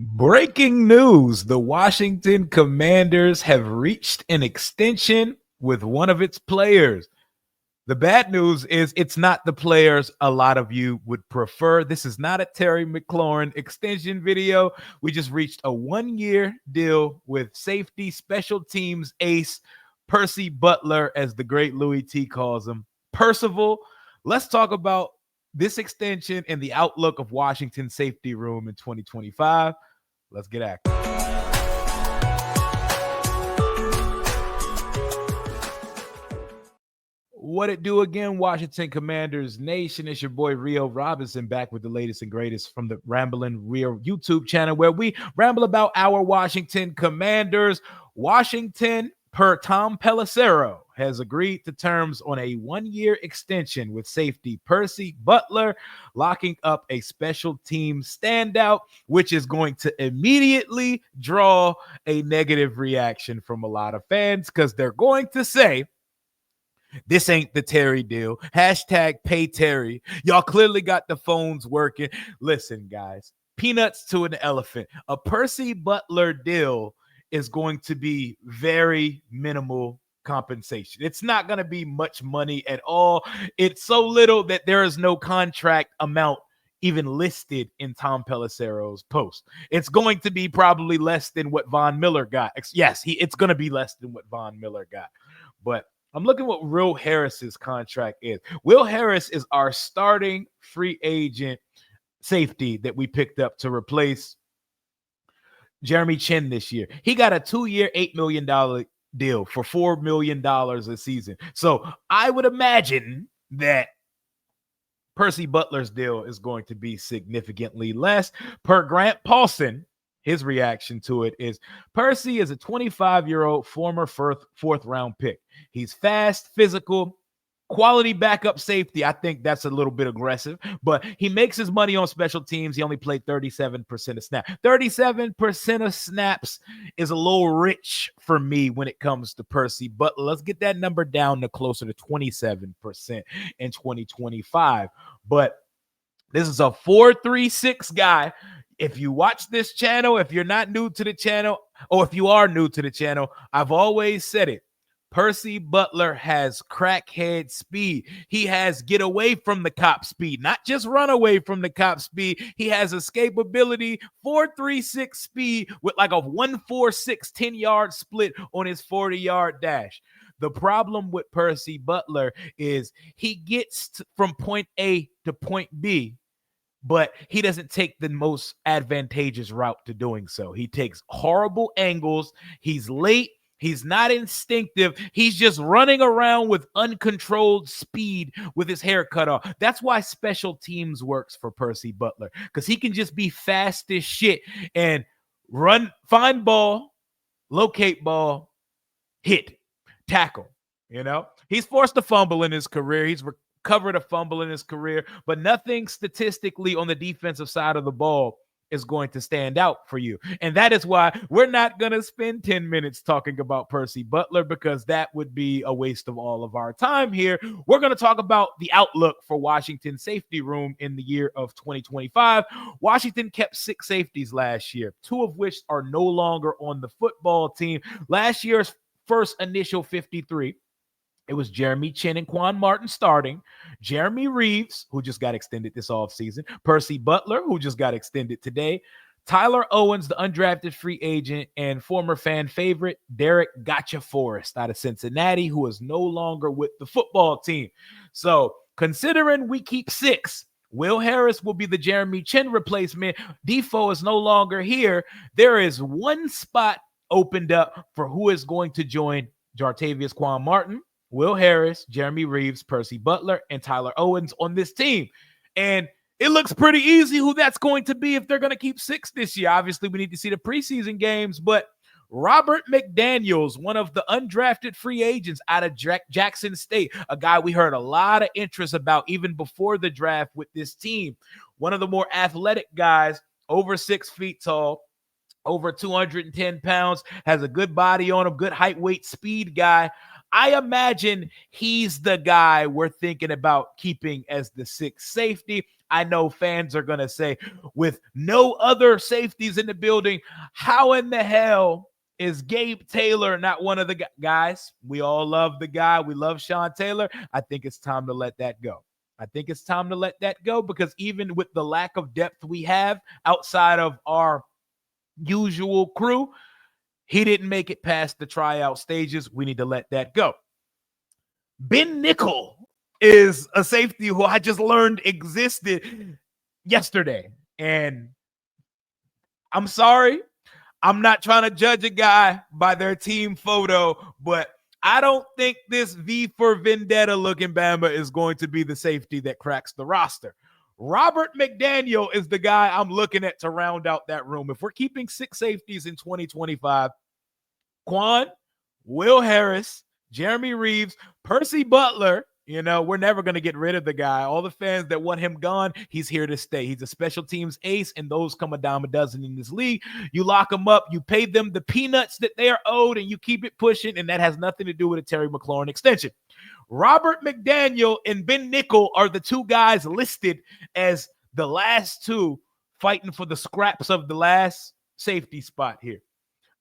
Breaking news. The Washington Commanders have reached an extension with one of its players. The bad news is it's not the players a lot of you would prefer. This is not a Terry McLaurin extension video. We just reached a 1-year deal with safety special teams ace Percy Butler, as the great Louis T calls him. Percival, let's talk about this extension and the outlook of Washington safety room in 2025. Let's get active. What it do again, Washington Commanders Nation? It's your boy Rio Robinson back with the latest and greatest from the Ramblin' Rio YouTube channel, where we ramble about our Washington Commanders. Washington, per Tom Pelissero, has agreed to terms on a 1-year extension with safety Percy Butler, locking up a special team standout, which is going to immediately draw a negative reaction from a lot of fans, because they're going to say, this ain't the Terry deal. Hashtag pay Terry. Y'all clearly got the phones working. Listen, guys, peanuts to an elephant. A Percy Butler deal is going to be very minimal compensation. It's not going to be much money at all. It's so little that there is no contract amount even listed in Tom Pelissero's post. It's going to be probably less than what Von Miller got. Yes, it's going to be less than what Von Miller got. But I'm looking at what Will Harris's contract is. Will Harris is our starting free agent safety that we picked up to replace Jeremy Chin this year. He got a 2-year, $8 million deal for $4 million a season. So I would imagine that Percy Butler's deal is going to be significantly less. Per Grant Paulson, his reaction to it is, Percy is a 25-year-old former fourth-round pick. He's fast, physical, quality backup safety. I think that's a little bit aggressive, but he makes his money on special teams. He only played 37% of snaps. 37% of snaps is a little rich for me when it comes to Percy, but let's get that number down to closer to 27% in 2025. But this is a 4.36 guy. If you watch this channel, if you're not new to the channel, or if you are new to the channel, I've always said it. Percy Butler has crackhead speed. He has get away from the cop speed, not just run away from the cop speed. He has escapability, 4.36 speed with like a 1.46 10-yard split on his 40-yard dash. The problem with Percy Butler is he gets from point A to point B, but he doesn't take the most advantageous route to doing so. He takes horrible angles. He's late. He's not instinctive. He's just running around with uncontrolled speed with his hair cut off. That's why special teams works for Percy Butler, because he can just be fast as shit and run, find ball, locate ball, hit, tackle. You know, he's forced a fumble in his career. He's recovered a fumble in his career, but nothing statistically on the defensive side of the ball is going to stand out for you. And that is why we're not going to spend 10 minutes talking about Percy Butler, because that would be a waste of all of our time here. We're going to talk about the outlook for Washington safety room in the year of 2025. Washington kept 6 safeties last year, 2 of which are no longer on the football team. Last year's first initial 53, it was Jeremy Chin and Quan Martin starting, Jeremy Reeves, who just got extended this offseason, Percy Butler, who just got extended today, Tyler Owens, the undrafted free agent, and former fan favorite Derek Gotcha Forrest out of Cincinnati, who is no longer with the football team. So considering we keep 6, Will Harris will be the Jeremy Chin replacement. Defoe is no longer here. There is one spot opened up for who is going to join Jartavius Quan Martin, Will Harris, Jeremy Reeves, Percy Butler, and Tyler Owens on this team. And it looks pretty easy who that's going to be if they're going to keep 6 this year. Obviously, we need to see the preseason games, but Robert McDaniels, one of the undrafted free agents out of Jackson State, a guy we heard a lot of interest about even before the draft with this team, one of the more athletic guys, over 6 feet tall, over 210 pounds, has a good body on him, good height, weight, speed guy. I imagine he's the guy we're thinking about keeping as the sixth safety. I know fans are going to say, with no other safeties in the building, how in the hell is Gabe Taylor not one of the guys? We all love the guy. We love Sean Taylor. I think it's time to let that go. I think it's time to let that go, because even with the lack of depth we have outside of our usual crew, he didn't make it past the tryout stages. We need to let that go. Ben Nickel is a safety who I just learned existed yesterday. And I'm sorry, I'm not trying to judge a guy by their team photo, but I don't think this V for Vendetta looking Bama is going to be the safety that cracks the roster. Robert McDaniel is the guy I'm looking at to round out that room. If we're keeping 6 safeties in 2025, Quan, Will Harris, Jeremy Reeves, Percy Butler. We're never going to get rid of the guy. All the fans that want him gone, he's here to stay. He's a special teams ace, and those come a dime a dozen in this league. You lock them up, you pay them the peanuts that they are owed, and you keep it pushing, and that has nothing to do with a Terry McLaurin extension. Robert McDaniel and Ben Nickel are the two guys listed as the last two fighting for the scraps of the last safety spot here.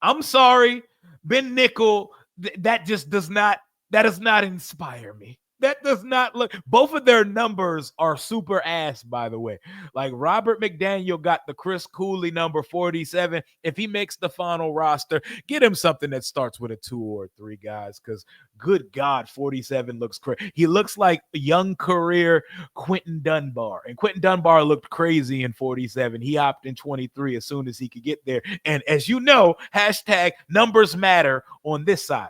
I'm sorry, Ben Nickel, that does not inspire me. That does not look. Both of their numbers are super ass, by the way. Like, Robert McDaniel got the Chris Cooley number 47. If he makes the final roster, get him something that starts with a 2 or 3, guys, because good God, 47 looks crazy. He looks like a young career Quentin Dunbar. And Quentin Dunbar looked crazy in 47. He hopped in 23 as soon as he could get there. And as you know, hashtag numbers matter on this side.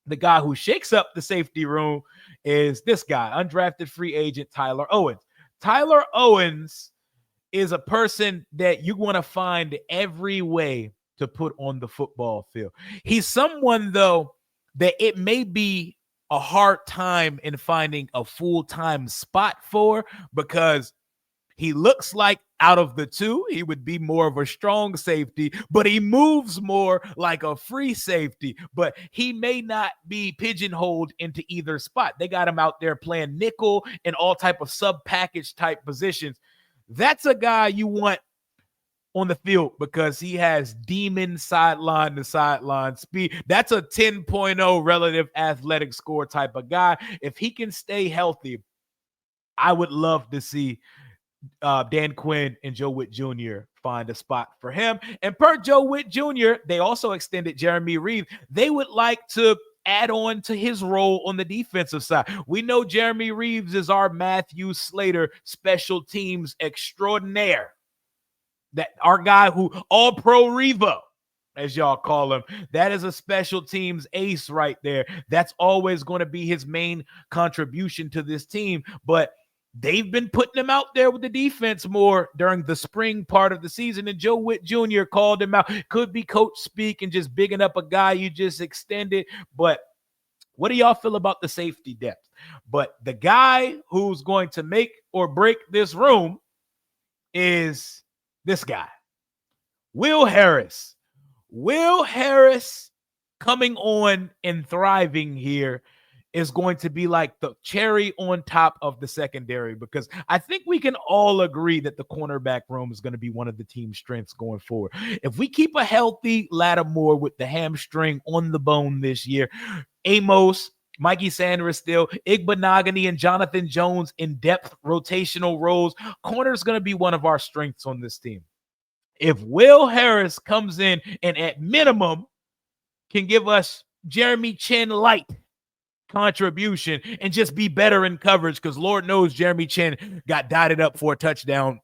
The guy who shakes up the safety room is this guy, undrafted free agent Tyler Owens. Tyler Owens is a person that you want to find every way to put on the football field. He's someone, though, that it may be a hard time in finding a full-time spot for, because he looks like, out of the two, he would be more of a strong safety, but he moves more like a free safety. But he may not be pigeonholed into either spot. They got him out there playing nickel and all type of sub-package type positions. That's a guy you want on the field, because he has demon sideline to sideline speed. That's a 10.0 relative athletic score type of guy. If he can stay healthy, I would love to see Dan Quinn and Joe Witt Jr. find a spot for him. And per Joe Witt Jr., they also extended Jeremy Reeves. They would like to add on to his role on the defensive side. We know Jeremy Reeves is our Matthew Slater special teams extraordinaire. That our guy who all-pro Revo, as y'all call him, that is a special teams ace right there. That's always going to be his main contribution to this team. But they've been putting him out there with the defense more during the spring part of the season, and Joe Witt Jr. called him out. Could be coach speak and just bigging up a guy you just extended. But what do y'all feel about the safety depth? But the guy who's going to make or break this room is this guy, Will Harris. Will Harris coming on and thriving here is going to be like the cherry on top of the secondary, because I think we can all agree that the cornerback room is going to be one of the team's strengths going forward. If we keep a healthy Lattimore with the hamstring on the bone this year, Amos, Mikey Sanders still, Igbenogany and Jonathan Jones in depth rotational roles, corner is going to be one of our strengths on this team. If Will Harris comes in and at minimum can give us Jeremy Chinn light contribution and just be better in coverage, because Lord knows Jeremy Chinn got dotted up for a touchdown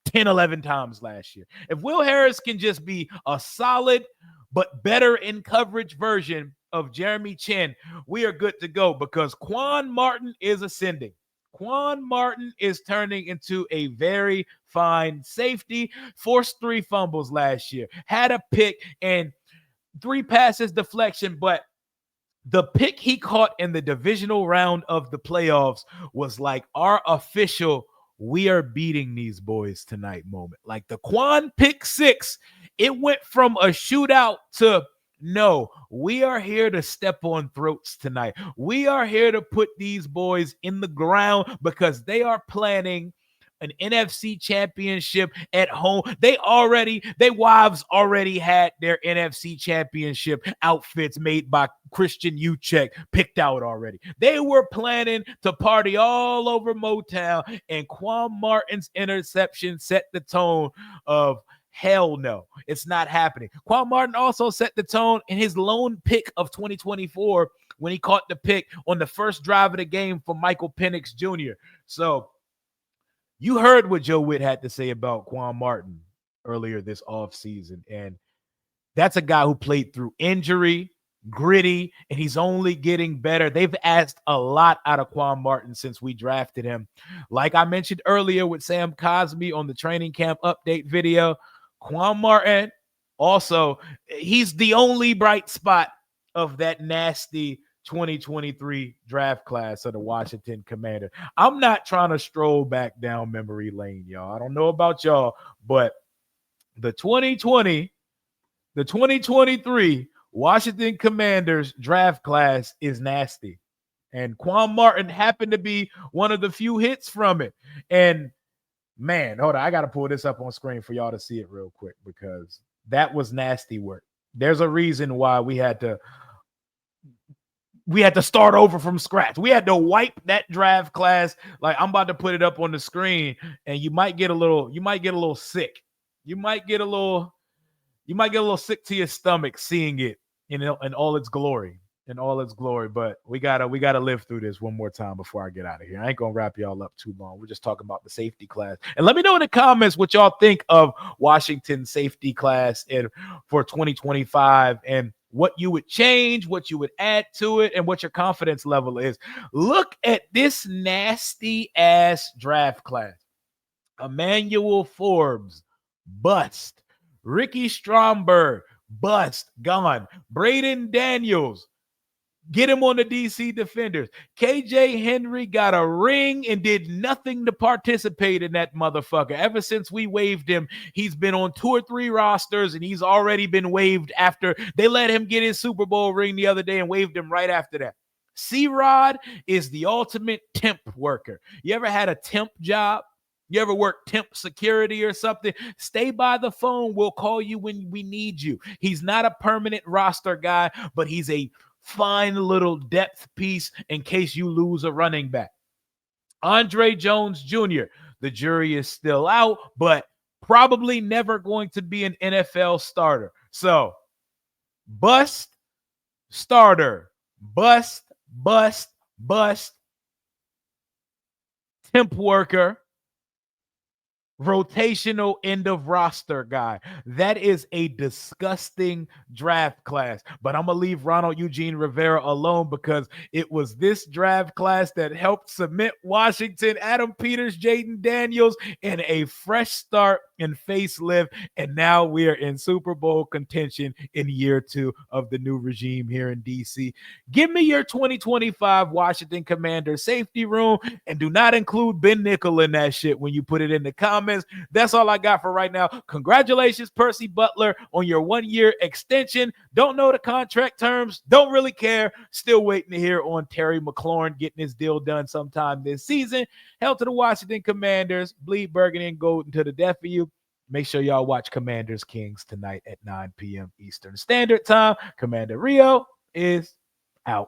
10, 11 times last year. If Will Harris can just be a solid but better in coverage version of Jeremy Chinn, we are good to go, because Quan Martin is ascending. Quan Martin is turning into a very fine safety. Forced 3 fumbles last year, had a pick and 3 passes deflection, but the pick he caught in the divisional round of the playoffs was like our official, we are beating these boys tonight moment. Like the Quan pick 6, it went from a shootout to No, we are here to step on throats tonight. We are here to put these boys in the ground because they are planning an NFC championship at home. They wives already had their NFC championship outfits made by Christian Uchek picked out already. They were planning to party all over Motown, and Quan Martin's interception set the tone of hell no, it's not happening. Quan Martin also set the tone in his lone pick of 2024 when he caught the pick on the first drive of the game for Michael Penix Jr. So you heard what Joe Witt had to say about Quan Martin earlier this offseason. And that's a guy who played through injury, gritty, and he's only getting better. They've asked a lot out of Quan Martin since we drafted him. Like I mentioned earlier with Sam Cosmi on the training camp update video, Quan Martin also, he's the only bright spot of that nasty 2023 draft class of the Washington Commanders. I'm not trying to stroll back down memory lane, y'all. I don't know about y'all, but the 2023 Washington Commanders draft class is nasty. And Quan Martin happened to be one of the few hits from it. And man, hold on, I got to pull this up on screen for y'all to see it real quick because that was nasty work. There's a reason why we had to start over from scratch. We had to wipe that draft class. Like I'm about to put it up on the screen, and you might get a little sick. You might get a little sick to your stomach seeing it in all its glory. But we gotta live through this one more time before I get out of here. I ain't gonna wrap y'all up too long. We're just talking about the safety class. And let me know in the comments what y'all think of Washington's safety class for 2025 and what you would change, what you would add to it, and what your confidence level is. Look at this nasty ass draft class. Emmanuel Forbes, bust. Ricky Stromberg, bust, gone. Braden Daniels, get him on the DC Defenders. KJ Henry got a ring and did nothing to participate in that motherfucker. Ever since we waived him, he's been on 2 or 3 rosters, and he's already been waived after they let him get his Super Bowl ring the other day and waived him right after that. C-Rod is the ultimate temp worker. You ever had a temp job? You ever work temp security or something? Stay by the phone. We'll call you when we need you. He's not a permanent roster guy, but he's a fine little depth piece in case you lose a running back. Andre Jones Jr., the jury is still out, but probably never going to be an NFL starter. So, bust, starter, bust, temp worker, rotational end of roster guy. That is a disgusting draft class. But I'm going to leave Ronald Eugene Rivera alone because it was this draft class that helped cement Washington, Adam Peters, Jaden Daniels in a fresh start and facelift. And now we are in Super Bowl contention in year 2 of the new regime here in DC. Give me your 2025 Washington Commanders safety room and do not include Ben Nickel in that shit when you put it in the comments. That's all I got for right now. Congratulations, Percy Butler, on your 1-year extension. Don't know the contract terms. Don't really care. Still waiting to hear on Terry McLaurin getting his deal done sometime this season. Hell to the Washington Commanders. Bleed burgundy and golden to the death of you. Make sure y'all watch Commanders Kings tonight at 9 p.m. Eastern Standard Time. Commander Rio is